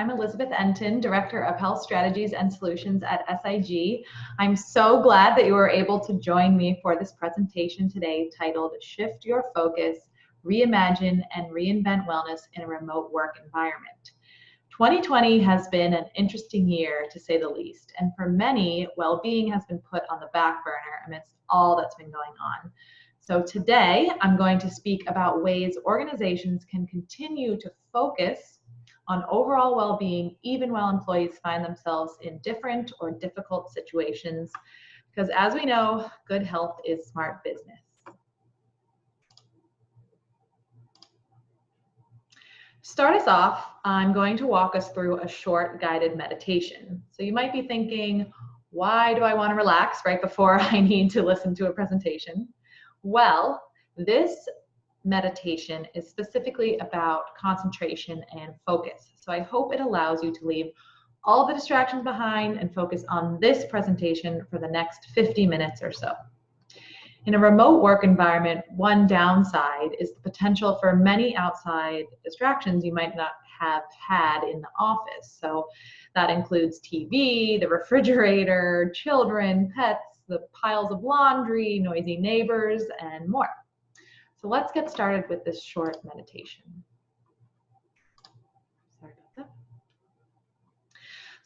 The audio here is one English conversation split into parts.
I'm Elizabeth Enton, Director of Health Strategies and Solutions at SIG. I'm so glad that you were able to join me for this presentation today titled Shift Your Focus, Reimagine and Reinvent Wellness in a Remote Work Environment. 2020 has been an interesting year, to say the least, and for many, well-being has been put on the back burner amidst all that's been going on. So today, I'm going to speak about ways organizations can continue to focus on overall well-being even while employees find themselves in different or difficult situations, because as we know, good health is smart business. To start us off, I'm going to walk us through a short guided meditation. So you might be thinking, why do I want to relax right before I need to listen to a presentation? Well, this meditation is specifically about concentration and focus. So I hope it allows you to leave all the distractions behind and focus on this presentation for the next 50 minutes or so. In a remote work environment, one downside is the potential for many outside distractions you might not have had in the office. So that includes TV, the refrigerator, children, pets, the piles of laundry, noisy neighbors, and more. So let's get started with this short meditation. Sorry about that.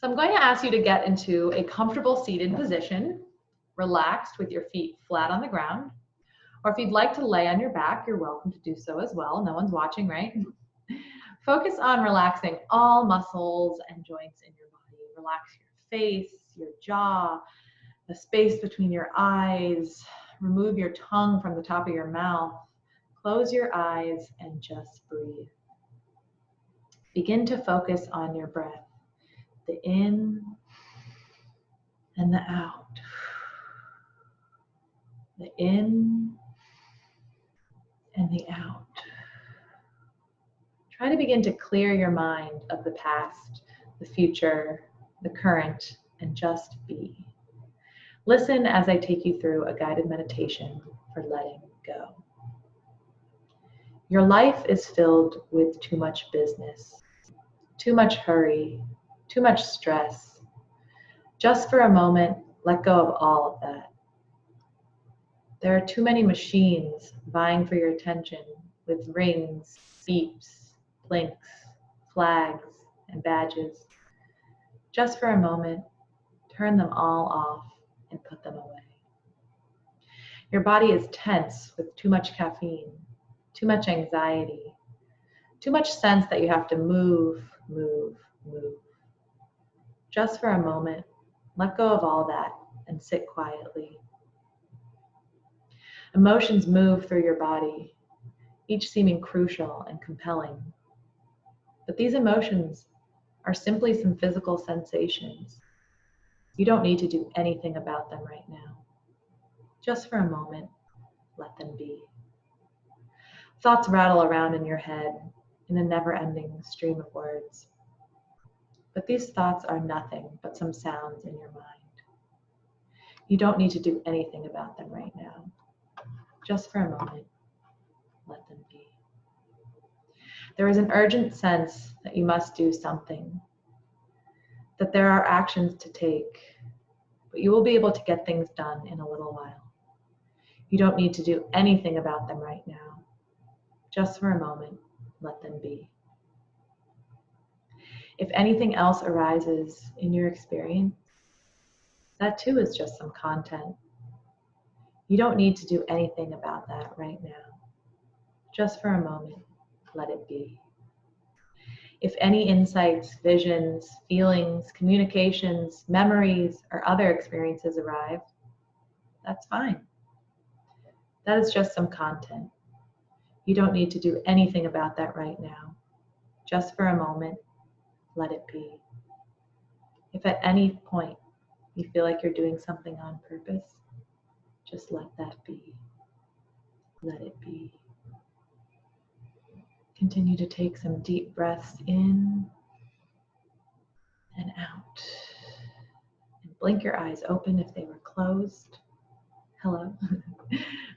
So I'm going to ask you to get into a comfortable seated position, relaxed with your feet flat on the ground, or if you'd like to lay on your back, you're welcome to do so as well. No one's watching, right? Focus on relaxing all muscles and joints in your body. Relax your face, your jaw, the space between your eyes. Remove your tongue from the top of your mouth. Close your eyes and just breathe. Begin to focus on your breath, the in and the out. The in and the out. Try to begin to clear your mind of the past, the future, the current, and just be. Listen as I take you through a guided meditation for letting go. Your life is filled with too much business, too much hurry, too much stress. Just for a moment, let go of all of that. There are too many machines vying for your attention with rings, beeps, blinks, flags, and badges. Just for a moment, turn them all off and put them away. Your body is tense with too much caffeine, too much anxiety, too much sense that you have to move, move, move. Just for a moment, let go of all that and sit quietly. Emotions move through your body, each seeming crucial and compelling. But these emotions are simply some physical sensations. You don't need to do anything about them right now. Just for a moment, let them be. Thoughts rattle around in your head in a never-ending stream of words. But these thoughts are nothing but some sounds in your mind. You don't need to do anything about them right now. Just for a moment, let them be. There is an urgent sense that you must do something, that there are actions to take, but you will be able to get things done in a little while. You don't need to do anything about them right now. Just for a moment, let them be. If anything else arises in your experience, that too is just some content. You don't need to do anything about that right now. Just for a moment, let it be. If any insights, visions, feelings, communications, memories, or other experiences arrive, that's fine. That is just some content. You don't need to do anything about that right now. Just for a moment, let it be. If at any point you feel like you're doing something on purpose, just let that be. Let it be. Continue to take some deep breaths in and out. And blink your eyes open if they were closed. Hello.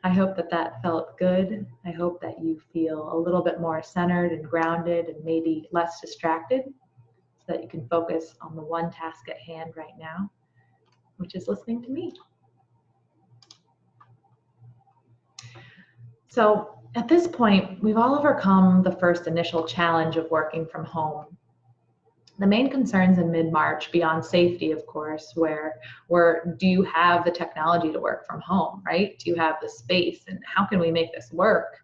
I hope that felt good. I hope that you feel a little bit more centered and grounded and maybe less distracted. so that you can focus on the one task at hand right now, which is listening to me. So at this point, we've all overcome the first initial challenge of working from home. The main concerns in mid-March, beyond safety, of course, were do you have the technology to work from home, right? Do you have the space, and how can we make this work?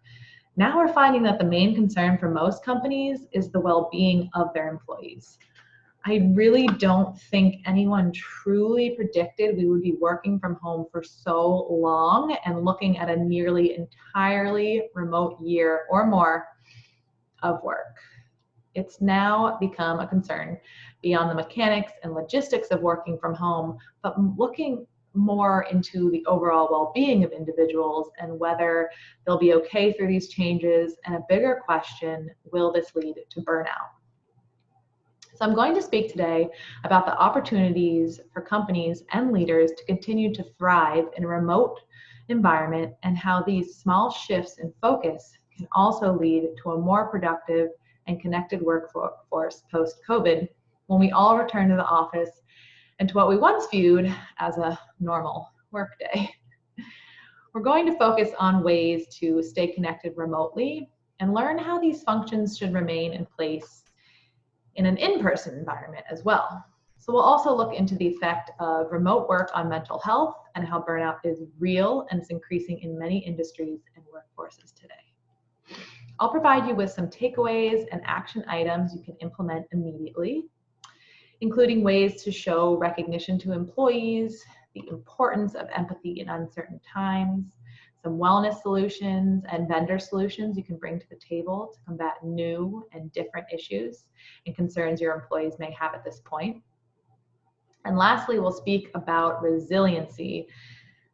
Now we're finding that the main concern for most companies is the well-being of their employees. I really don't think anyone truly predicted we would be working from home for so long and looking at a nearly entirely remote year or more of work. It's now become a concern beyond the mechanics and logistics of working from home, but looking more into the overall well-being of individuals and whether they'll be okay through these changes, and a bigger question, will this lead to burnout? So I'm going to speak today about the opportunities for companies and leaders to continue to thrive in a remote environment, and how these small shifts in focus can also lead to a more productive and connected workforce post-COVID, when we all return to the office and to what we once viewed as a normal workday. We're going to focus on ways to stay connected remotely and learn how these functions should remain in place in an in-person environment as well. So we'll also look into the effect of remote work on mental health and how burnout is real and is increasing in many industries and workforces today. I'll provide you with some takeaways and action items you can implement immediately, including ways to show recognition to employees, the importance of empathy in uncertain times, some wellness solutions and vendor solutions you can bring to the table to combat new and different issues and concerns your employees may have at this point. And lastly, we'll speak about resiliency.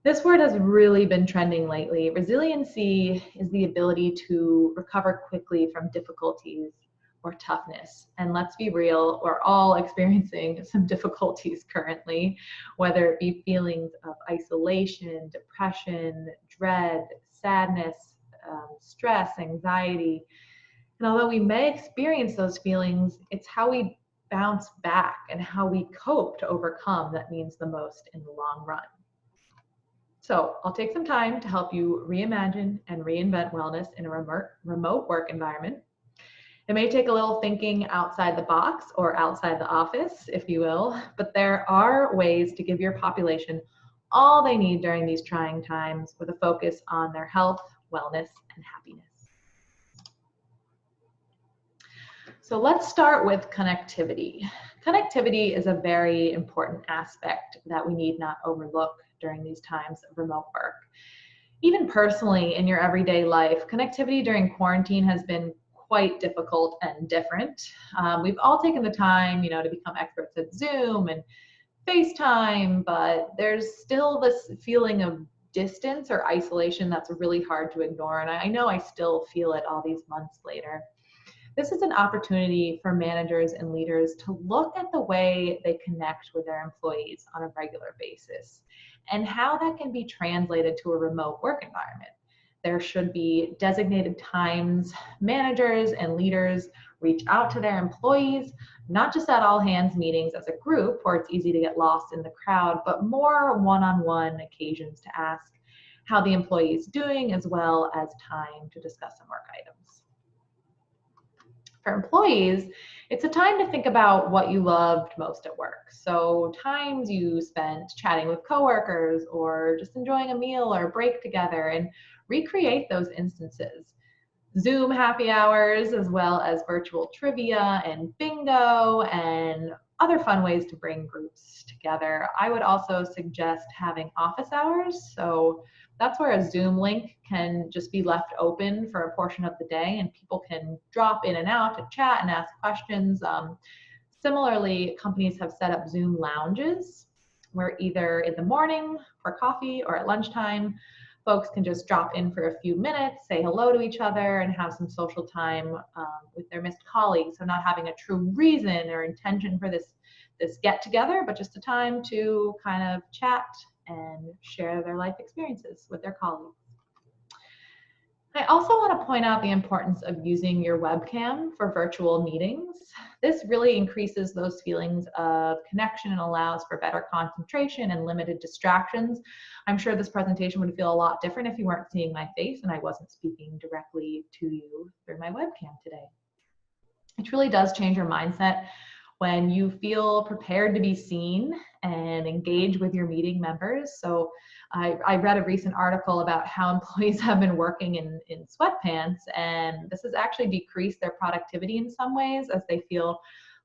This word has really been trending lately. Resiliency is the ability to recover quickly from difficulties or toughness. And let's be real, we're all experiencing some difficulties currently, whether it be feelings of isolation, depression, dread, sadness, stress, anxiety. And although we may experience those feelings, it's how we bounce back and how we cope to overcome that means the most in the long run. So I'll take some time to help you reimagine and reinvent wellness in a remote work environment. It may take a little thinking outside the box or outside the office, if you will, but there are ways to give your population all they need during these trying times, with a focus on their health, wellness, and happiness. So let's start with connectivity. Connectivity is a very important aspect that we need not overlook during these times of remote work. Even personally, in your everyday life, connectivity during quarantine has been quite difficult and different. We've all taken the time, to become experts at Zoom and FaceTime, but there's still this feeling of distance or isolation that's really hard to ignore. And I know I still feel it all these months later. This is an opportunity for managers and leaders to look at the way they connect with their employees on a regular basis and how that can be translated to a remote work environment. There should be designated times managers and leaders reach out to their employees, not just at all hands meetings as a group where it's easy to get lost in the crowd, but more one-on-one occasions to ask how the employee is doing, as well as time to discuss some work items. For employees, it's a time to think about what you loved most at work. So times you spent chatting with coworkers or just enjoying a meal or a break together, and recreate those instances. Zoom happy hours, as well as virtual trivia and bingo and other fun ways to bring groups together. I would also suggest having office hours. So that's where a Zoom link can just be left open for a portion of the day, and people can drop in and out to chat and ask questions. Similarly, companies have set up Zoom lounges where either in the morning for coffee or at lunchtime, folks can just drop in for a few minutes, say hello to each other, and have some social time with their missed colleagues. So not having a true reason or intention for this get together, but just a time to kind of chat and share their life experiences with their colleagues. I also want to point out the importance of using your webcam for virtual meetings. This really increases those feelings of connection and allows for better concentration and limited distractions. I'm sure this presentation would feel a lot different if you weren't seeing my face and I wasn't speaking directly to you through my webcam today. It truly does change your mindset when you feel prepared to be seen and engage with your meeting members. So I read a recent article about how employees have been working in sweatpants, and this has actually decreased their productivity in some ways as they feel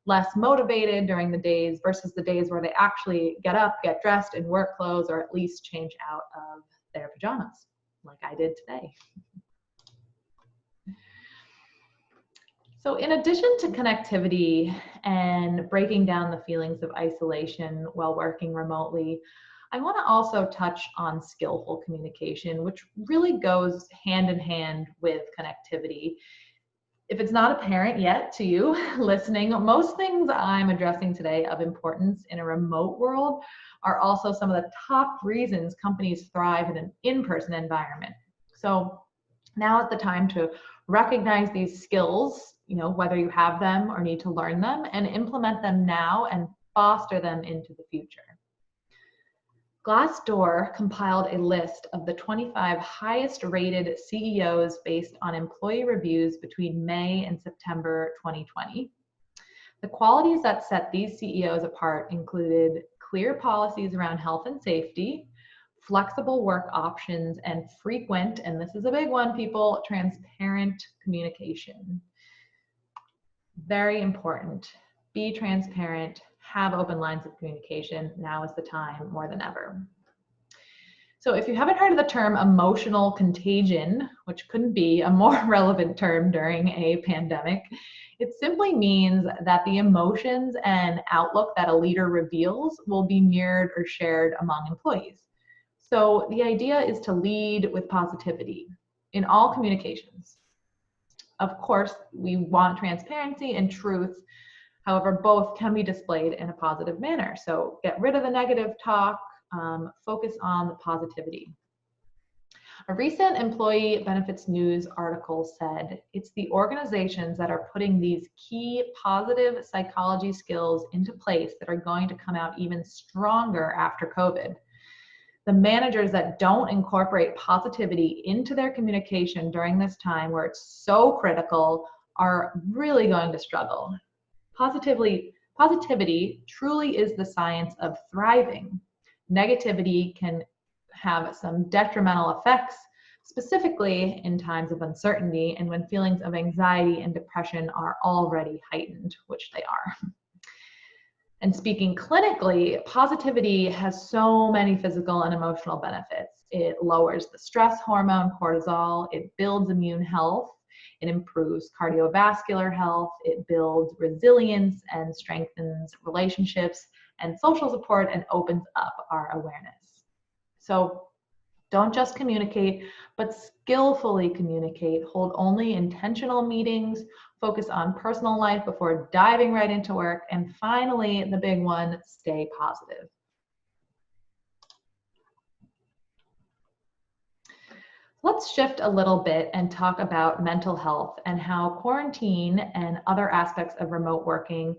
less motivated during the days versus the days where they actually get up, get dressed in work clothes, or at least change out of their pajamas, like I did today. So in addition to connectivity and breaking down the feelings of isolation while working remotely, I want to also touch on skillful communication, which really goes hand in hand with connectivity. If it's not apparent yet to you listening, most things I'm addressing today of importance in a remote world are also some of the top reasons companies thrive in an in-person environment. So now is the time to recognize these skills, whether you have them or need to learn them, and implement them now and foster them into the future. Glassdoor compiled a list of the 25 highest rated CEOs based on employee reviews between May and September 2020. The qualities that set these CEOs apart included clear policies around health and safety, flexible work options, and frequent, and this is a big one, people, transparent communication. Very important. Be transparent, have open lines of communication. Now is the time more than ever. So if you haven't heard of the term emotional contagion, which couldn't be a more relevant term during a pandemic, it simply means that the emotions and outlook that a leader reveals will be mirrored or shared among employees. So the idea is to lead with positivity in all communications. Of course, we want transparency and truth. However, both can be displayed in a positive manner. So get rid of the negative talk, focus on the positivity. A recent Employee Benefits News article said it's the organizations that are putting these key positive psychology skills into place that are going to come out even stronger after COVID. The managers that don't incorporate positivity into their communication during this time where it's so critical are really going to struggle. Positivity truly is the science of thriving. Negativity can have some detrimental effects, specifically in times of uncertainty and when feelings of anxiety and depression are already heightened, which they are. And speaking clinically, positivity has so many physical and emotional benefits. It lowers the stress hormone cortisol, it builds immune health, it improves cardiovascular health, it builds resilience and strengthens relationships and social support and opens up our awareness. So don't just communicate, but skillfully communicate. Hold only intentional meetings, focus on personal life before diving right into work, and finally, the big one, stay positive. Let's shift a little bit and talk about mental health and how quarantine and other aspects of remote working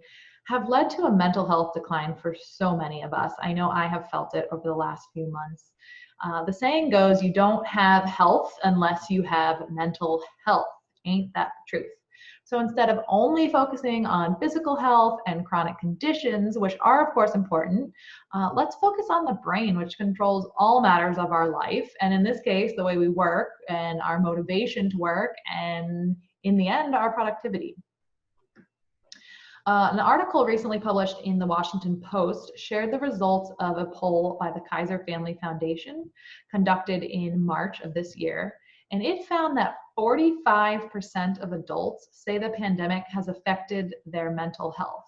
have led to a mental health decline for so many of us. I know I have felt it over the last few months. The saying goes, you don't have health unless you have mental health. Ain't that the truth? So instead of only focusing on physical health and chronic conditions, which are of course important, let's focus on the brain, which controls all matters of our life. And in this case, the way we work and our motivation to work, and in the end, our productivity. An article recently published in the Washington Post shared the results of a poll by the Kaiser Family Foundation conducted in March of this year. And it found that 45% of adults say the pandemic has affected their mental health,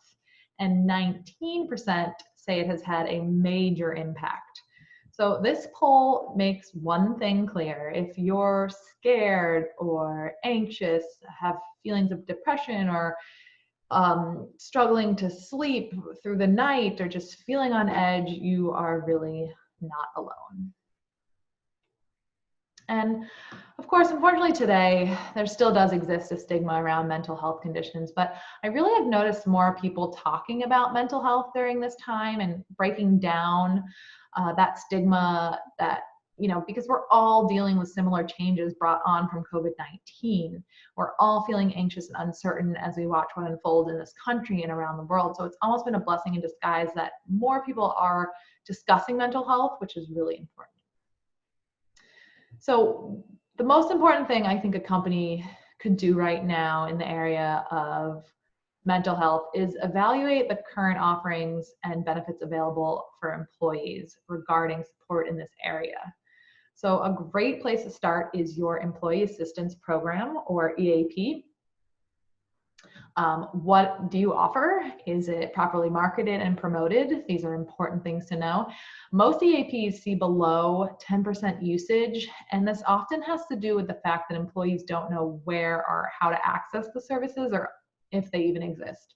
and 19% say it has had a major impact. So this poll makes one thing clear. If you're scared or anxious, have feelings of depression, or struggling to sleep through the night, or just feeling on edge, you are really not alone. And of course, unfortunately today, there still does exist a stigma around mental health conditions, but I really have noticed more people talking about mental health during this time and breaking down that stigma that, because we're all dealing with similar changes brought on from COVID-19. We're all feeling anxious and uncertain as we watch what unfolds in this country and around the world. So it's almost been a blessing in disguise that more people are discussing mental health, which is really important. So the most important thing I think a company could do right now in the area of mental health is evaluate the current offerings and benefits available for employees regarding support in this area. So a great place to start is your Employee Assistance Program, or EAP. What do you offer? Is it properly marketed and promoted? These are important things to know. Most EAPs see below 10% usage, and this often has to do with the fact that employees don't know where or how to access the services or if they even exist.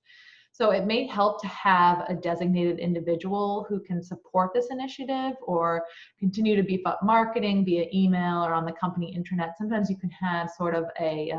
So it may help to have a designated individual who can support this initiative or continue to beef up marketing via email or on the company intranet. Sometimes you can have sort of a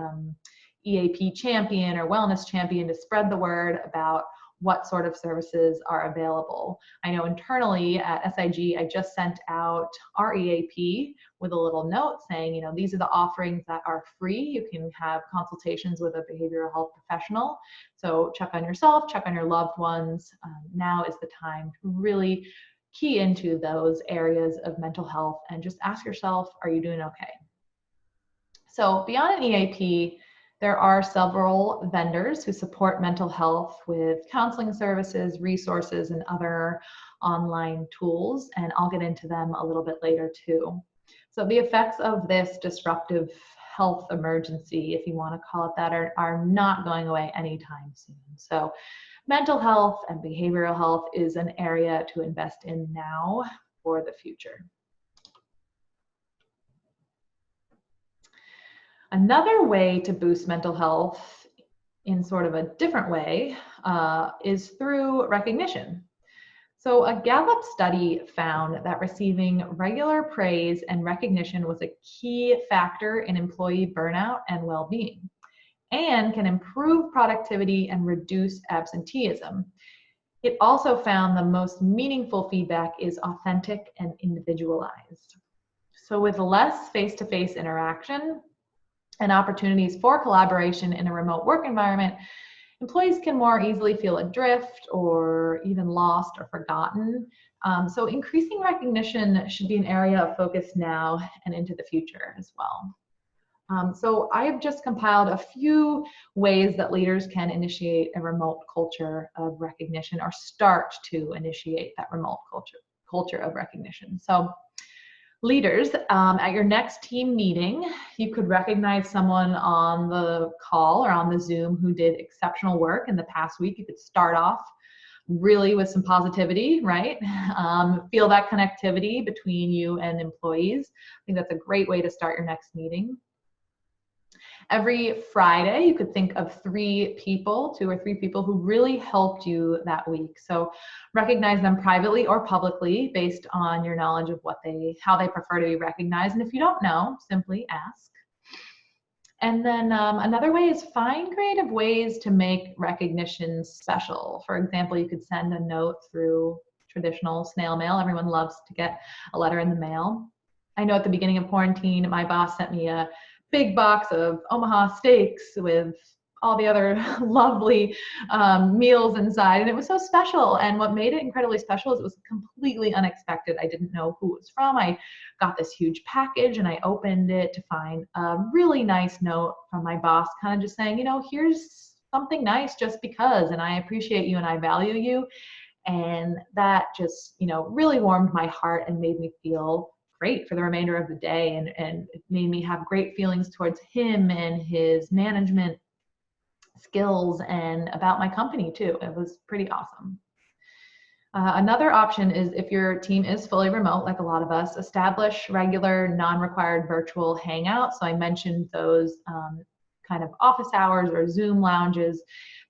EAP champion or wellness champion to spread the word about what sort of services are available. I know internally at SIG, I just sent out our EAP with a little note saying, these are the offerings that are free. You can have consultations with a behavioral health professional. So check on yourself, check on your loved ones. Now is the time to really key into those areas of mental health and just ask yourself, are you doing okay? So beyond an EAP, there are several vendors who support mental health with counseling services, resources, and other online tools, and I'll get into them a little bit later too. So the effects of this disruptive health emergency, if you want to call it that, are not going away anytime soon. So mental health and behavioral health is an area to invest in now for the future. Another way to boost mental health in sort of a different way is through recognition. So a Gallup study found that receiving regular praise and recognition was a key factor in employee burnout and well-being, and can improve productivity and reduce absenteeism. It also found the most meaningful feedback is authentic and individualized. So with less face-to-face interaction and opportunities for collaboration in a remote work environment, employees can more easily feel adrift or even lost or forgotten. So increasing recognition should be an area of focus now and into the future as well. So I have just compiled a few ways that leaders can initiate a remote culture of recognition, or start to initiate that remote culture of recognition. So leaders, at your next team meeting, you could recognize someone on the call or on the Zoom who did exceptional work in the past week. You could start off really with some positivity, right? Feel that connectivity between you and employees. I think that's a great way to start your next meeting. Every Friday, you could think of 2 or 3 people who really helped you that week. So recognize them privately or publicly based on your knowledge of how they prefer to be recognized. And if you don't know, simply ask. And then another way is find creative ways to make recognition special. For example, you could send a note through traditional snail mail. Everyone loves to get a letter in the mail. I know at the beginning of quarantine, my boss sent me a big box of Omaha steaks with all the other lovely meals inside, and it was so special. And what made it incredibly special is it was completely unexpected. I didn't know who it was from. I got this huge package and I opened it to find a really nice note from my boss, kind of just saying, here's something nice just because, and I appreciate you and I value you. And that just, really warmed my heart and made me feel great for the remainder of the day, and it made me have great feelings towards him and his management skills and about my company too. It was pretty awesome. Another option is, if your team is fully remote, like a lot of us, establish regular non-required virtual hangouts. So I mentioned those kind of office hours or Zoom lounges,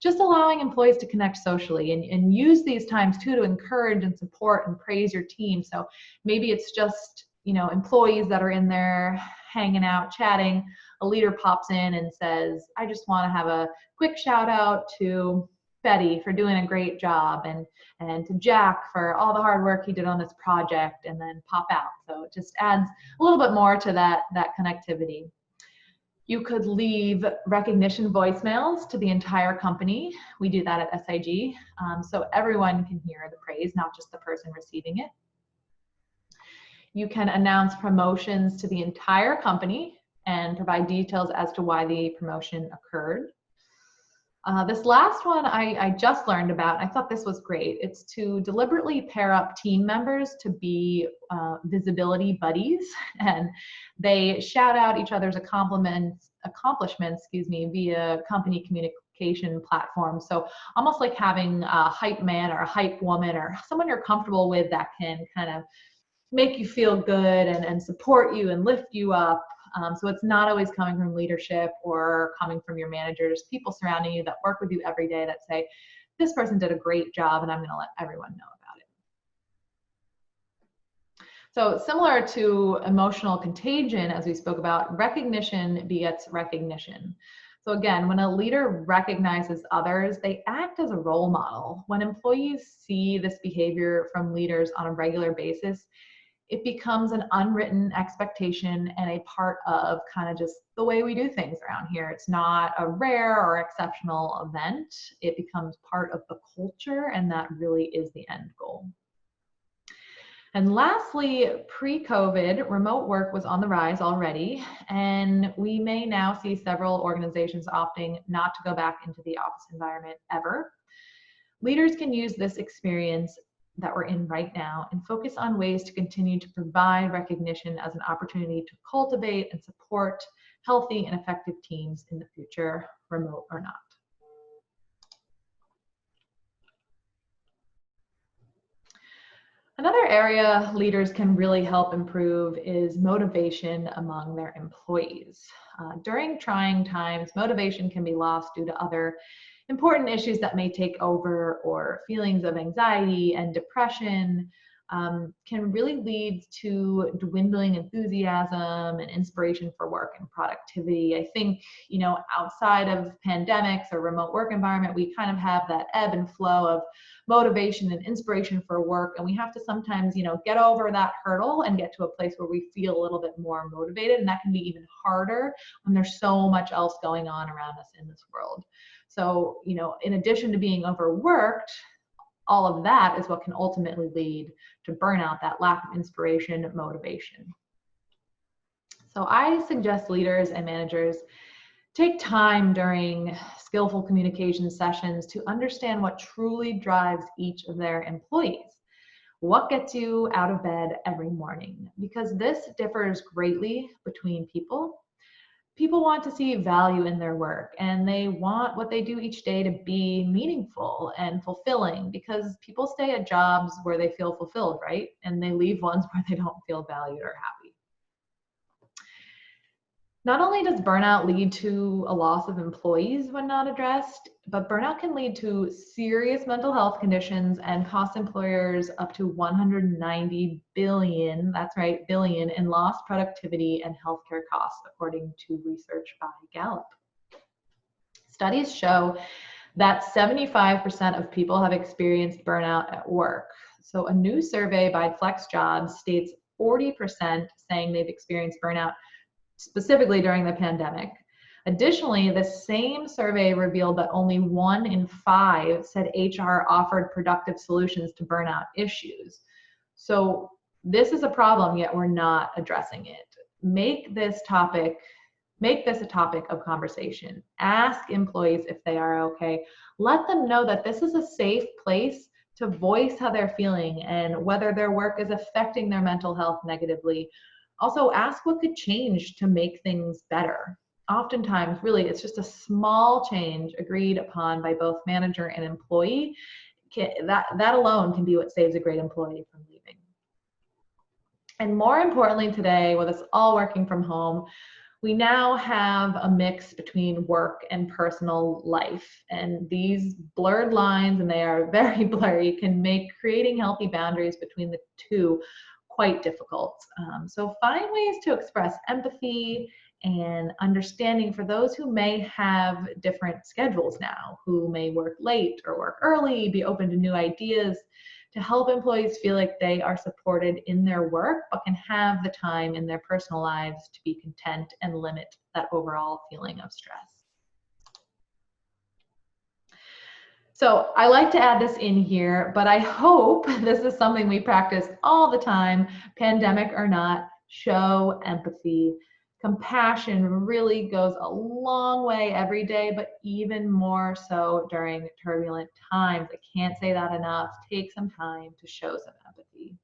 just allowing employees to connect socially, and use these times too to encourage and support and praise your team. So maybe it's just employees that are in there hanging out, chatting, a leader pops in and says, I just want to have a quick shout out to Betty for doing a great job, and to Jack for all the hard work he did on this project, and then pop out. So it just adds a little bit more to that connectivity. You could leave recognition voicemails to the entire company. We do that at SIG, so everyone can hear the praise, not just the person receiving it. You can announce promotions to the entire company and provide details as to why the promotion occurred. This last one I just learned about. I thought this was great. It's to deliberately pair up team members to be visibility buddies, and they shout out each other's accomplishments, via company communication platforms. So almost like having a hype man or a hype woman or someone you're comfortable with that can kind of make you feel good and support you and lift you up. So it's not always coming from leadership or coming from your managers, people surrounding you that work with you every day that say, this person did a great job and I'm going to let everyone know about it. So similar to emotional contagion, as we spoke about, recognition begets recognition. So again, when a leader recognizes others, they act as a role model. When employees see this behavior from leaders on a regular basis, it becomes an unwritten expectation and a part of kind of just the way we do things around here. It's not a rare or exceptional event. It becomes part of the culture, and that really is the end goal. And lastly, pre-COVID, remote work was on the rise already, and we may now see several organizations opting not to go back into the office environment ever. Leaders can use this experience that we're in right now and focus on ways to continue to provide recognition as an opportunity to cultivate and support healthy and effective teams in the future, remote or not. Another area leaders can really help improve is motivation among their employees. During trying times, motivation can be lost due to other important issues that may take over, or feelings of anxiety and depression can really lead to dwindling enthusiasm and inspiration for work and productivity. I think, outside of pandemics or remote work environment, we kind of have that ebb and flow of motivation and inspiration for work, and we have to sometimes, get over that hurdle and get to a place where we feel a little bit more motivated, and that can be even harder when there's so much else going on around us in this world. So, in addition to being overworked, all of that is what can ultimately lead to burnout, that lack of inspiration and motivation. So I suggest leaders and managers take time during skillful communication sessions to understand what truly drives each of their employees. What gets you out of bed every morning? Because this differs greatly between people. People want to see value in their work, and they want what they do each day to be meaningful and fulfilling, because people stay at jobs where they feel fulfilled, right? And they leave ones where they don't feel valued or happy. Not only does burnout lead to a loss of employees when not addressed, but burnout can lead to serious mental health conditions and cost employers up to $190 billion, that's right, billion, in lost productivity and healthcare costs, according to research by Gallup. Studies show that 75% of people have experienced burnout at work. So a new survey by FlexJobs states 40% saying they've experienced burnout specifically during the pandemic. Additionally, the same survey revealed that only 1 in 5 said HR offered productive solutions to burnout issues. So this is a problem, yet we're not addressing it. Make this a topic of conversation. Ask employees if they are okay. Let them know that this is a safe place to voice how they're feeling and whether their work is affecting their mental health negatively. Also, ask what could change to make things better. Oftentimes, really, it's just a small change agreed upon by both manager and employee. That alone can be what saves a great employee from leaving. And more importantly today, with us all working from home, we now have a mix between work and personal life. And these blurred lines, and they are very blurry, can make creating healthy boundaries between the two quite difficult. So find ways to express empathy and understanding for those who may have different schedules now, who may work late or work early, be open to new ideas, to help employees feel like they are supported in their work, but can have the time in their personal lives to be content and limit that overall feeling of stress. So I like to add this in here, but I hope this is something we practice all the time, pandemic or not. Show empathy. Compassion really goes a long way every day, but even more so during turbulent times. I can't say that enough. Take some time to show some empathy.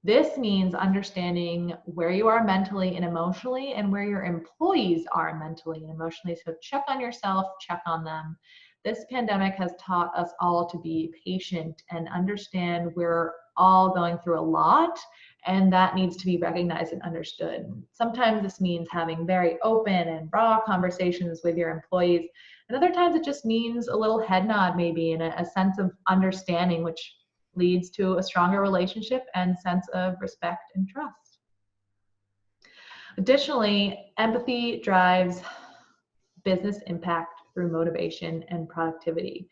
This means understanding where you are mentally and emotionally and where your employees are mentally and emotionally. So check on yourself, check on them. This pandemic has taught us all to be patient and understand we're all going through a lot, and that needs to be recognized and understood. Sometimes this means having very open and raw conversations with your employees, and other times it just means a little head nod maybe and a sense of understanding, which leads to a stronger relationship and sense of respect and trust. Additionally, empathy drives business impact through motivation and productivity.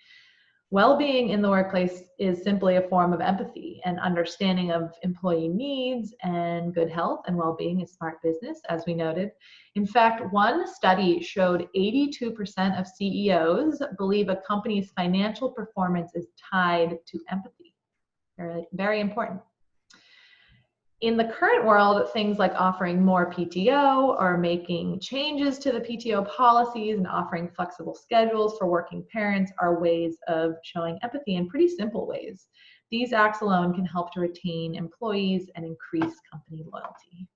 Well-being in the workplace is simply a form of empathy and understanding of employee needs, and good health and well-being is smart business, as we noted. In fact, one study showed 82% of CEOs believe a company's financial performance is tied to empathy. Very, very important. In the current world, things like offering more PTO or making changes to the PTO policies and offering flexible schedules for working parents are ways of showing empathy in pretty simple ways. These acts alone can help to retain employees and increase company loyalty.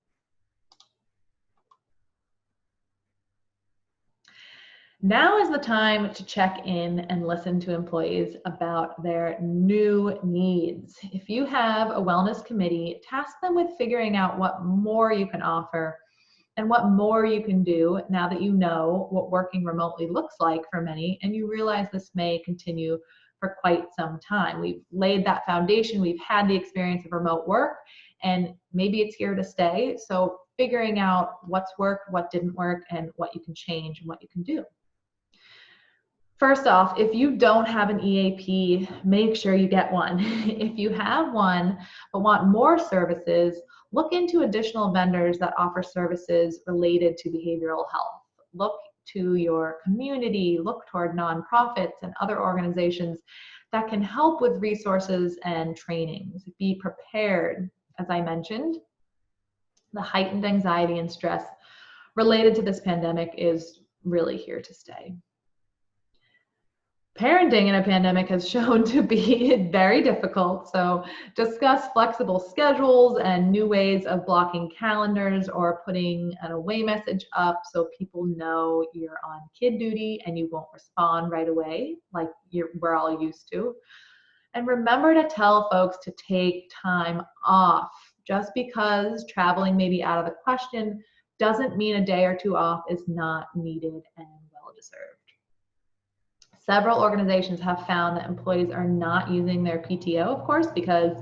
Now is the time to check in and listen to employees about their new needs. If you have a wellness committee, task them with figuring out what more you can offer and what more you can do now that you know what working remotely looks like for many, and you realize this may continue for quite some time. We've laid that foundation, we've had the experience of remote work, and maybe it's here to stay. So figuring out what's worked, what didn't work, and what you can change and what you can do. First off, if you don't have an EAP, make sure you get one. If you have one but want more services, look into additional vendors that offer services related to behavioral health. Look to your community, look toward nonprofits and other organizations that can help with resources and trainings. Be prepared. As I mentioned, the heightened anxiety and stress related to this pandemic is really here to stay. Parenting in a pandemic has shown to be very difficult, so discuss flexible schedules and new ways of blocking calendars or putting an away message up so people know you're on kid duty and you won't respond right away like we're all used to. And remember to tell folks to take time off. Just because traveling may be out of the question doesn't mean a day or two off is not needed and well deserved. Several organizations have found that employees are not using their PTO, of course, because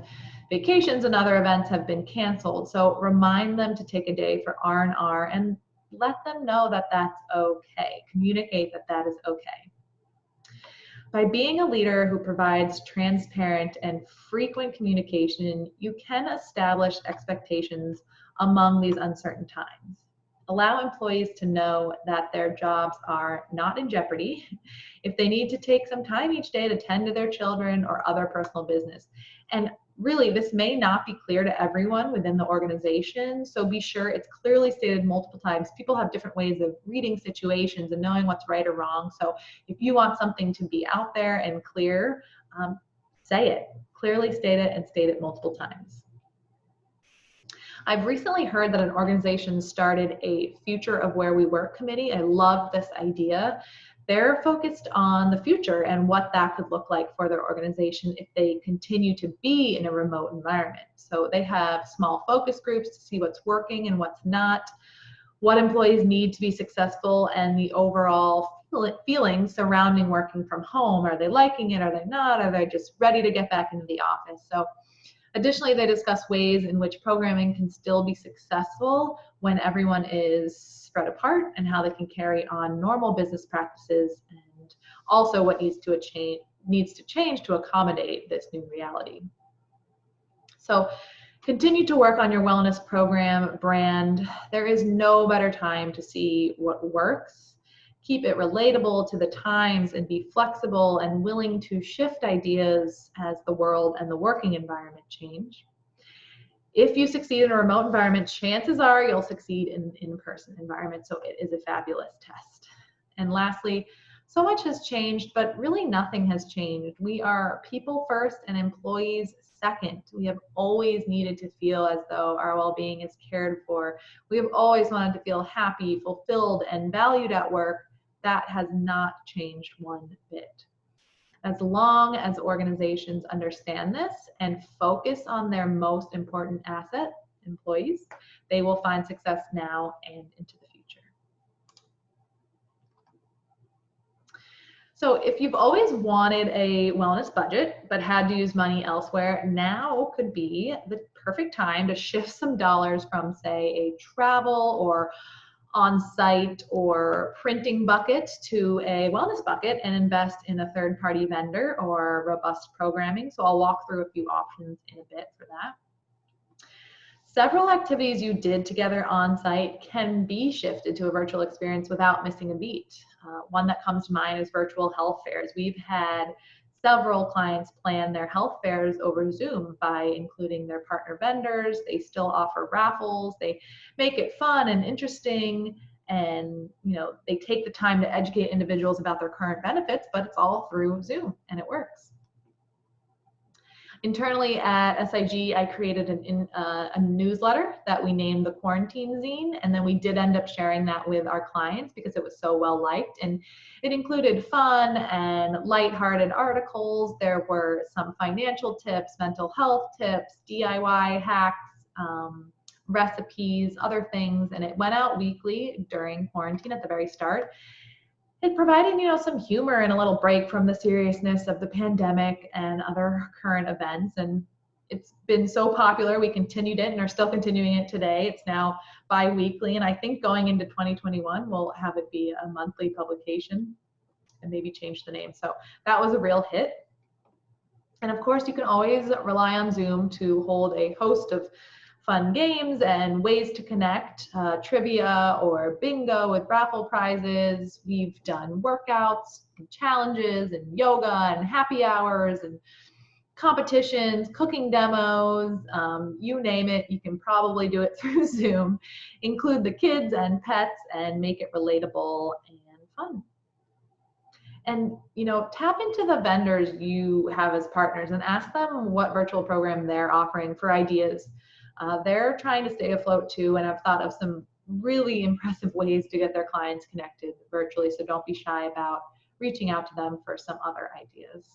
vacations and other events have been canceled. So remind them to take a day for R&R and let them know that that's okay. Communicate that that is okay. By being a leader who provides transparent and frequent communication, you can establish expectations among these uncertain times. Allow employees to know that their jobs are not in jeopardy if they need to take some time each day to tend to their children or other personal business. And really, this may not be clear to everyone within the organization, so be sure it's clearly stated multiple times. People have different ways of reading situations and knowing what's right or wrong. So if you want something to be out there and clear, say it. Clearly state it and state it multiple times. I've recently heard that an organization started a Future of Where We Work committee. I love this idea. They're focused on the future and what that could look like for their organization if they continue to be in a remote environment. So they have small focus groups to see what's working and what's not, what employees need to be successful, and the overall feelings surrounding working from home. Are they liking it? Are they not? Are they just ready to get back into the office? So Additionally, they discuss ways in which programming can still be successful when everyone is spread apart, and how they can carry on normal business practices, and also what needs to change to accommodate this new reality. So continue to work on your wellness program brand. There is no better time to see what works. Keep it relatable to the times and be flexible and willing to shift ideas as the world and the working environment change. If you succeed in a remote environment, chances are you'll succeed in an in-person environment, so it is a fabulous test. And lastly, so much has changed, but really nothing has changed. We are people first and employees second. We have always needed to feel as though our well-being is cared for. We have always wanted to feel happy, fulfilled, and valued at work. That has not changed one bit. As long as organizations understand this and focus on their most important asset, employees, they will find success now and into the future. So if you've always wanted a wellness budget but had to use money elsewhere, now could be the perfect time to shift some dollars from, say, a travel or on-site or printing bucket to a wellness bucket and invest in a third-party vendor or robust programming. So I'll walk through a few options in a bit for that. Several activities you did together on-site can be shifted to a virtual experience without missing a beat. One that comes to mind is virtual health fairs. We've had several clients plan their health fairs over Zoom by including their partner vendors. They still offer raffles. They make it fun and interesting, and they take the time to educate individuals about their current benefits, but it's all through Zoom and it works. Internally at SIG, I created a newsletter that we named the Quarantine Zine, and then we did end up sharing that with our clients because it was so well liked, and it included fun and lighthearted articles. There were some financial tips, mental health tips, DIY hacks, recipes, other things, and it went out weekly during quarantine at the very start. It provided, some humor and a little break from the seriousness of the pandemic and other current events. And it's been so popular, we continued it and are still continuing it today. It's now bi-weekly, and I think going into 2021, we'll have it be a monthly publication and maybe change the name. So that was a real hit. And of course, you can always rely on Zoom to hold a host of fun games and ways to connect, trivia or bingo with raffle prizes. We've done workouts and challenges and yoga and happy hours and competitions, cooking demos, you name it, you can probably do it through Zoom. Include the kids and pets and make it relatable and fun. And tap into the vendors you have as partners and ask them what virtual program they're offering for ideas. They're trying to stay afloat too, and have thought of some really impressive ways to get their clients connected virtually, so don't be shy about reaching out to them for some other ideas.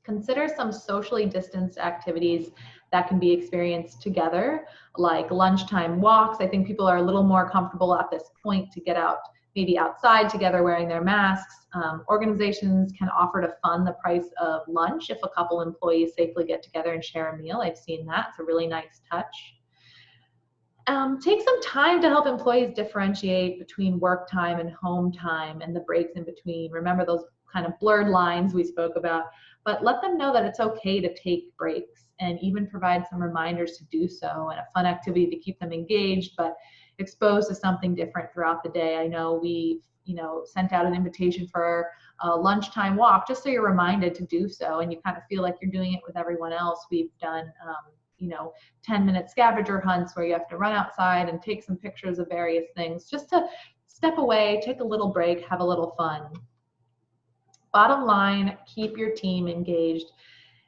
Consider some socially distanced activities that can be experienced together, like lunchtime walks. I think people are a little more comfortable at this point to get out, maybe outside together wearing their masks. Organizations can offer to fund the price of lunch if a couple employees safely get together and share a meal. I've seen that. It's a really nice touch. Take some time to help employees differentiate between work time and home time and the breaks in between. Remember those kind of blurred lines we spoke about, but let them know that it's okay to take breaks, and even provide some reminders to do so, and a fun activity to keep them engaged but exposed to something different throughout the day. I know we sent out an invitation for a lunchtime walk just so you're reminded to do so, and you kind of feel like you're doing it with everyone else. We've done 10-minute scavenger hunts where you have to run outside and take some pictures of various things, just to step away, take a little break, have a little fun. Bottom line, keep your team engaged.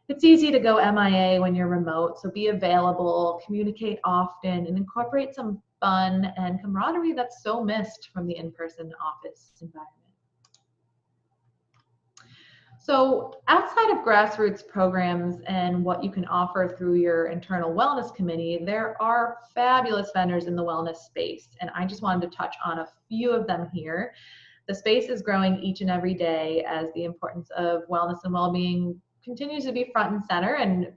It's easy to go MIA when you're remote, so be available, communicate often, and incorporate some fun and camaraderie that's so missed from the in-person office environment. So outside of grassroots programs and what you can offer through your internal wellness committee, there are fabulous vendors in the wellness space, and I just wanted to touch on a few of them here. The space is growing each and every day as the importance of wellness and well-being continues to be front and center. And,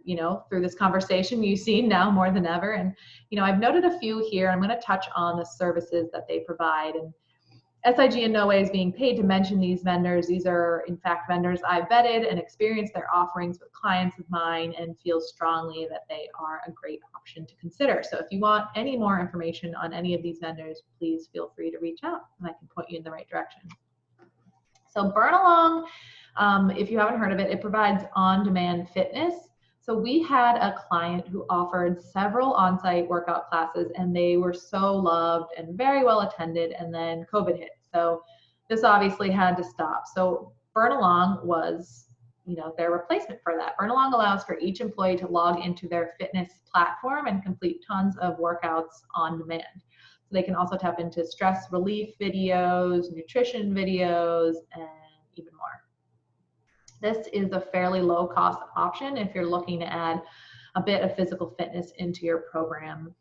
through this conversation, you've seen now more than ever. And, I've noted a few here. I'm going to touch on the services that they provide. And SIG in no way is being paid to mention these vendors. These are, in fact, vendors I've vetted and experienced their offerings with clients of mine and feel strongly that they are a great option to consider. So if you want any more information on any of these vendors, please feel free to reach out and I can point you in the right direction. So Burn Along, if you haven't heard of it, it provides on-demand fitness. So we had a client who offered several on-site workout classes and they were so loved and very well attended, and then COVID hit. So this obviously had to stop. So Burn Along was, their replacement for that. Burn Along allows for each employee to log into their fitness platform and complete tons of workouts on demand. So they can also tap into stress relief videos, nutrition videos, and even more. This is a fairly low cost option if you're looking to add a bit of physical fitness into your program.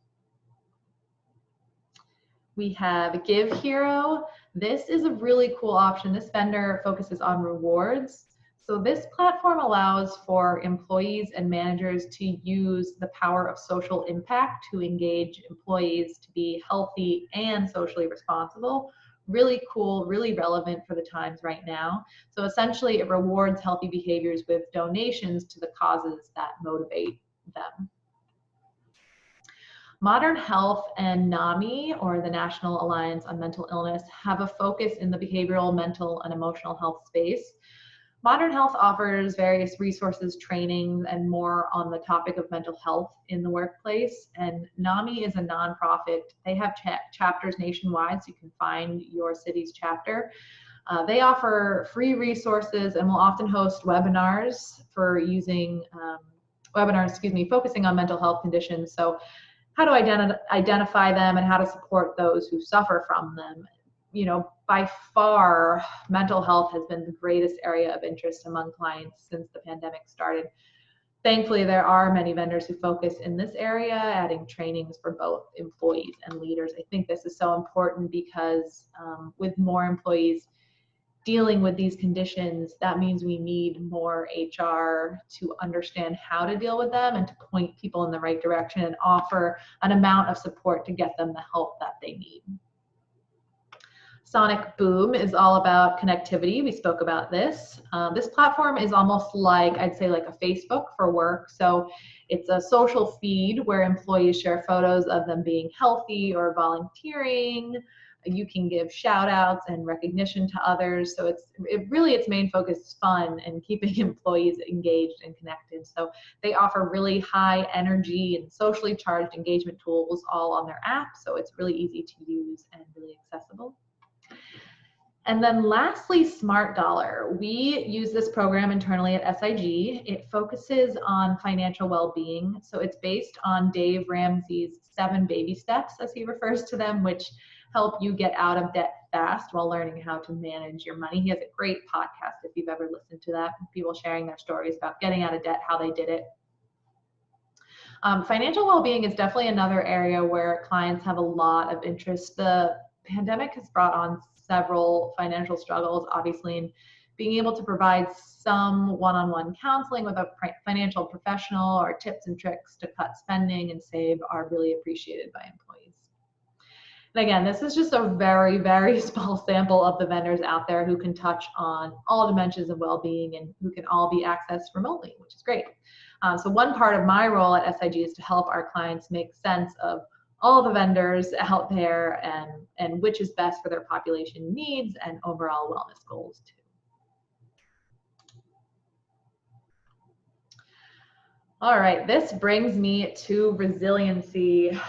We have Give Hero. This is a really cool option. This vendor focuses on rewards. So this platform allows for employees and managers to use the power of social impact to engage employees to be healthy and socially responsible. Really cool, really relevant for the times right now. So essentially it rewards healthy behaviors with donations to the causes that motivate them. Modern Health and NAMI, or the National Alliance on Mental Illness, have a focus in the behavioral, mental, and emotional health space. Modern Health offers various resources, training, and more on the topic of mental health in the workplace. And NAMI is a nonprofit. They have chapters nationwide, so you can find your city's chapter. They offer free resources and will often host webinars focusing on mental health conditions. So how to identify them and how to support those who suffer from them. By far, mental health has been the greatest area of interest among clients since the pandemic started. Thankfully, there are many vendors who focus in this area, adding trainings for both employees and leaders. I think this is so important because with more employees dealing with these conditions, that means we need more HR to understand how to deal with them and to point people in the right direction and offer an amount of support to get them the help that they need. Sonic Boom is all about connectivity. We spoke about this. This platform is almost like, I'd say, like a Facebook for work. So it's a social feed where employees share photos of them being healthy or volunteering. You can give shout outs and recognition to others. So its main focus is fun and keeping employees engaged and connected. So they offer really high energy and socially charged engagement tools all on their app. So it's really easy to use and really accessible. And then lastly, Smart Dollar. We use this program internally at SIG. It focuses on financial well-being. So it's based on Dave Ramsey's 7 baby steps, as he refers to them, which help you get out of debt fast while learning how to manage your money. He has a great podcast if you've ever listened to that, people sharing their stories about getting out of debt, how they did it. Financial well-being is definitely another area where clients have a lot of interest. The pandemic has brought on several financial struggles, obviously, and being able to provide some one-on-one counseling with a financial professional or tips and tricks to cut spending and save are really appreciated by employees. And again, this is just a very, very small sample of the vendors out there who can touch on all dimensions of well-being and who can all be accessed remotely, which is great. So one part of my role at SIG is to help our clients make sense of all the vendors out there and which is best for their population needs and overall wellness goals too. All right, this brings me to resiliency.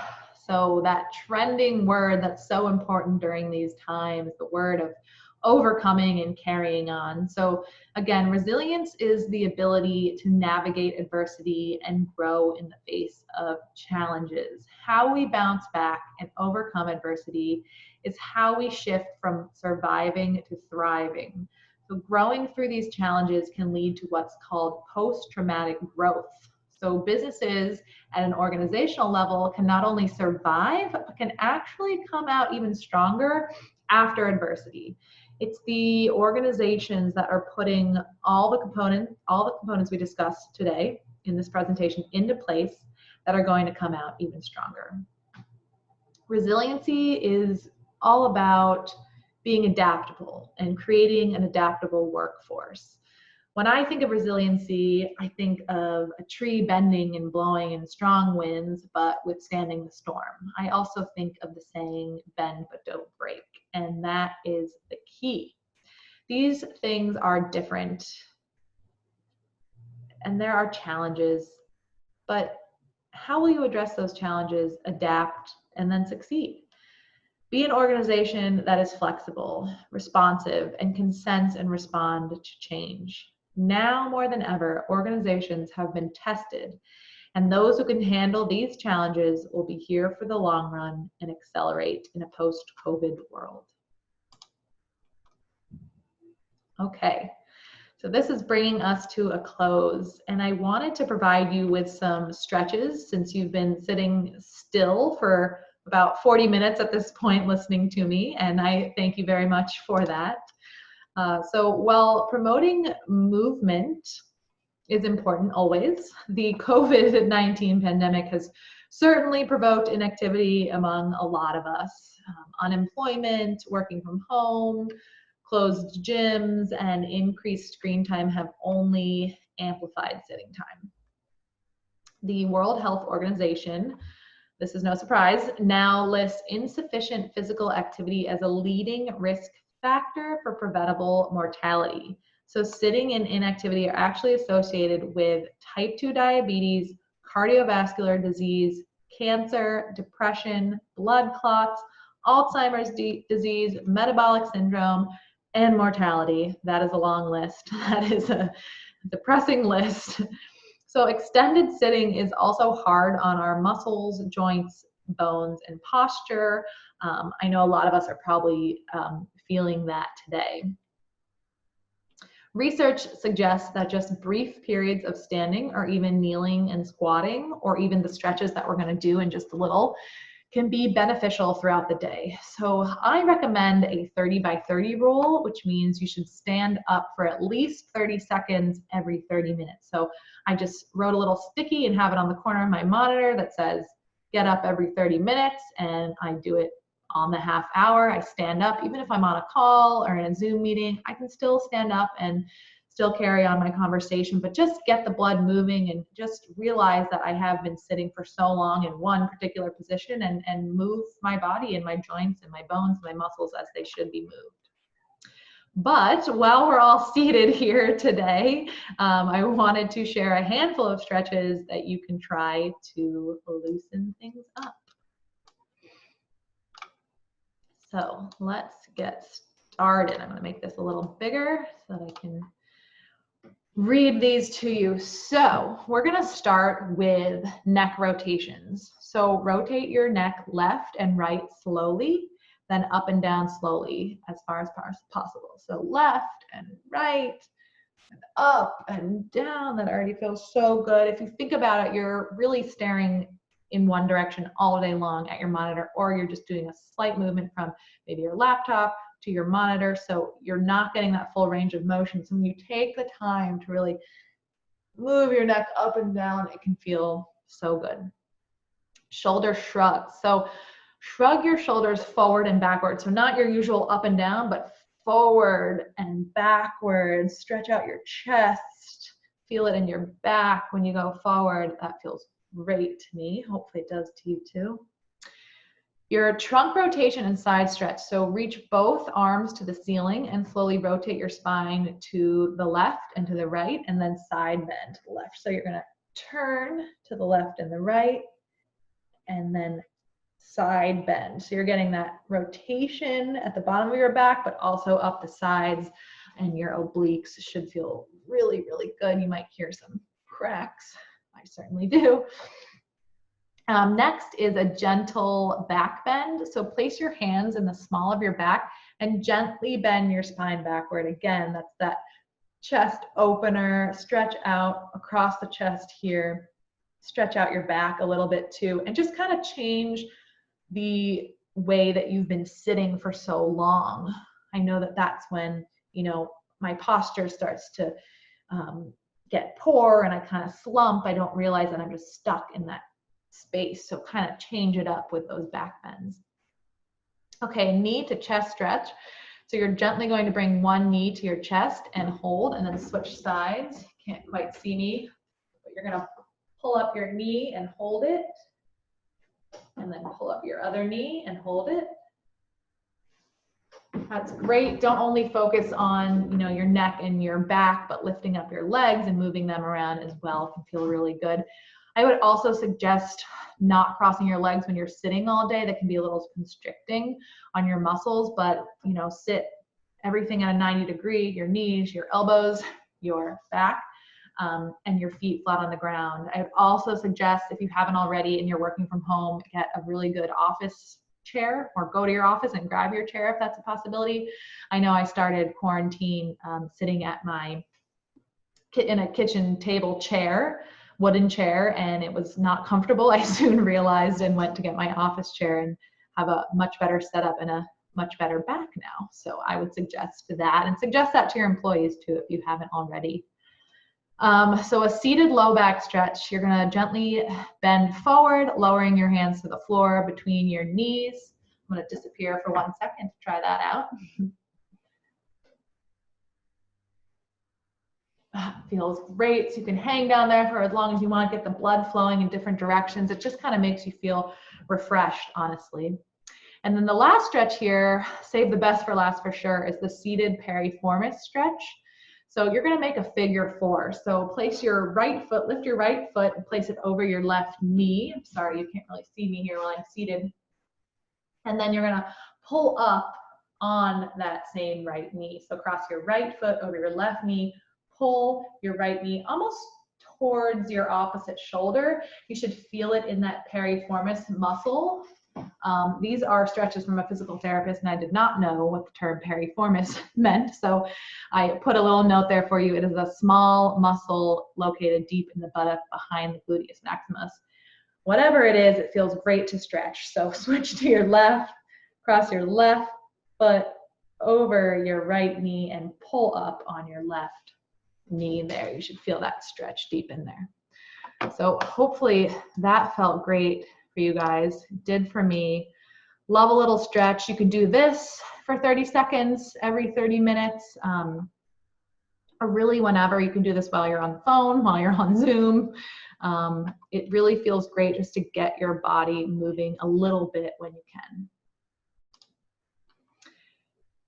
So that trending word that's so important during these times, the word of overcoming and carrying on. So again, resilience is the ability to navigate adversity and grow in the face of challenges. How we bounce back and overcome adversity is how we shift from surviving to thriving. So growing through these challenges can lead to what's called post-traumatic growth. So businesses at an organizational level can not only survive, but can actually come out even stronger after adversity. It's the organizations that are putting all the components we discussed today in this presentation into place that are going to come out even stronger. Resiliency is all about being adaptable and creating an adaptable workforce. When I think of resiliency, I think of a tree bending and blowing in strong winds, but withstanding the storm. I also think of the saying, bend but don't break, and that is the key. These things are different, and there are challenges, but how will you address those challenges, adapt, and then succeed? Be an organization that is flexible, responsive, and can sense and respond to change. Now more than ever, organizations have been tested, and those who can handle these challenges will be here for the long run and accelerate in a post-COVID world. Okay, so this is bringing us to a close, and I wanted to provide you with some stretches since you've been sitting still for about 40 minutes at this point listening to me, and I thank you very much for that. So while promoting movement is important always, the COVID-19 pandemic has certainly provoked inactivity among a lot of us. Unemployment, working from home, closed gyms, and increased screen time have only amplified sitting time. The World Health Organization, this is no surprise, now lists insufficient physical activity as a leading risk factor for preventable mortality. So sitting and inactivity are actually associated with type 2 diabetes, cardiovascular disease, cancer, depression, blood clots, Alzheimer's disease, metabolic syndrome, and mortality. That is a long list. That is a depressing list. So extended sitting is also hard on our muscles, joints, bones, and posture. I know a lot of us are probably feeling that today. Research suggests that just brief periods of standing or even kneeling and squatting, or even the stretches that we're going to do in just a little, can be beneficial throughout the day. So I recommend a 30 by 30 rule, which means you should stand up for at least 30 seconds every 30 minutes. So I just wrote a little sticky and have it on the corner of my monitor that says, get up every 30 minutes, and I do it on the half hour. I stand up, even if I'm on a call or in a Zoom meeting, I can still stand up and still carry on my conversation, but just get the blood moving and just realize that I have been sitting for so long in one particular position, and move my body and my joints and my bones and my muscles as they should be moved. But while we're all seated here today, I wanted to share a handful of stretches that you can try to loosen things up. So let's get started. I'm going to make this a little bigger so that I can read these to you. So we're going to start with neck rotations. So rotate your neck left and right slowly, then up and down slowly as far as possible. So left and right, and up and down. That already feels so good. If you think about it, you're really staring in one direction all day long at your monitor, or you're just doing a slight movement from maybe your laptop to your monitor, so you're not getting that full range of motion. So when you take the time to really move your neck up and down, it can feel so good. Shoulder shrugs. So shrug your shoulders forward and backward. So not your usual up and down, but forward and backward. Stretch out your chest. Feel it in your back when you go forward. That feels great to me. Hopefully it does to you too. Your trunk rotation and side stretch. So reach both arms to the ceiling and slowly rotate your spine to the left and to the right, and then side bend to the left. So you're going to turn to the left and the right, and then side bend. So you're getting that rotation at the bottom of your back, but also up the sides, and your obliques should feel really, really good. You might hear some cracks. I certainly do. Next is a gentle back bend. So place your hands in the small of your back and gently bend your spine backward. Again, that's that chest opener. Stretch out across the chest here. Stretch out your back a little bit too, and just kind of change the way that you've been sitting for so long. I know that that's when, you know, my posture starts to get poor and I kind of slump. I don't realize that I'm just stuck in that space. So kind of change it up with those back bends. Okay, knee to chest stretch. So you're gently going to bring one knee to your chest and hold, and then switch sides. Can't quite see me, but you're gonna pull up your knee and hold it, and then pull up your other knee and hold it. That's great. Don't only focus on, you know, your neck and your back, but lifting up your legs and moving them around as well can feel really good. I would also suggest not crossing your legs when you're sitting all day. That can be a little constricting on your muscles, but, you know, sit everything at a 90 degree, your knees, your elbows, your back, and your feet flat on the ground. I would also suggest, if you haven't already and you're working from home, get a really good office chair, or go to your office and grab your chair if that's a possibility. I know I started quarantine sitting at in a kitchen table chair, wooden chair, and it was not comfortable. I soon realized and went to get my office chair and have a much better setup and a much better back now. So I would suggest that, and suggest that to your employees too if you haven't already. So a seated low back stretch, you're gonna gently bend forward, lowering your hands to the floor between your knees. I'm gonna disappear for 1 second to try that out. Feels great. So you can hang down there for as long as you want, get the blood flowing in different directions. It just kind of makes you feel refreshed, honestly. And then the last stretch here, save the best for last for sure, is the seated piriformis stretch. So you're going to make a figure 4. So place your right foot, lift your right foot and place it over your left knee. I'm sorry, you can't really see me here while I'm seated. And then you're going to pull up on that same right knee. So cross your right foot over your left knee, pull your right knee almost towards your opposite shoulder. You should feel it in that piriformis muscle. These are stretches from a physical therapist, and I did not know what the term piriformis meant, so I put a little note there for you. It is a small muscle located deep in the buttock behind the gluteus maximus. Whatever it is, it feels great to stretch. So switch to your left, cross your left foot over your right knee and pull up on your left knee there. You should feel that stretch deep in there. So hopefully that felt great for you guys. It did for me. Love a little stretch. You can do this for 30 seconds every 30 minutes, or really whenever. You can do this while you're on the phone, while you're on Zoom. It really feels great just to get your body moving a little bit when you can.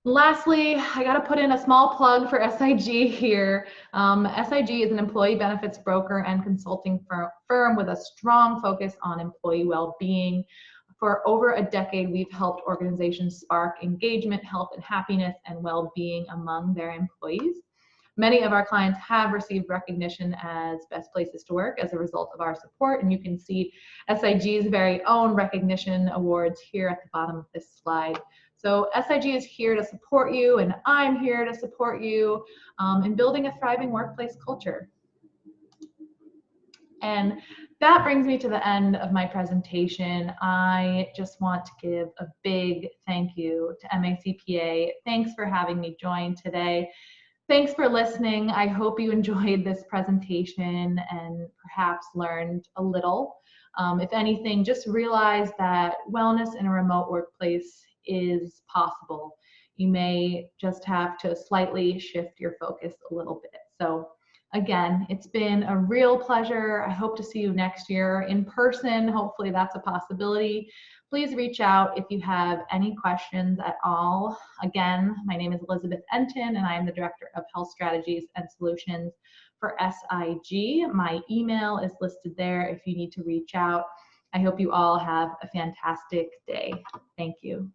Lastly, I got to put in a small plug for SIG here. SIG is an employee benefits broker and consulting firm with a strong focus on employee well-being. For over a decade, we've helped organizations spark engagement, health, and happiness and well-being among their employees. Many of our clients have received recognition as best places to work as a result of our support, and you can see SIG's very own recognition awards here at the bottom of this slide. So SIG is here to support you, and I'm here to support you in building a thriving workplace culture. And that brings me to the end of my presentation. I just want to give a big thank you to MACPA. Thanks for having me join today. Thanks for listening. I hope you enjoyed this presentation and perhaps learned a little. If anything, just realize that wellness in a remote workplace is possible. You may just have to slightly shift your focus a little bit. So again, it's been a real pleasure. I hope to see you next year in person. Hopefully that's a possibility. Please reach out if you have any questions at all. Again, my name is Elizabeth Enton, and I am the Director of Health Strategies and Solutions for SIG. My email is listed there if you need to reach out. I hope you all have a fantastic day. Thank you.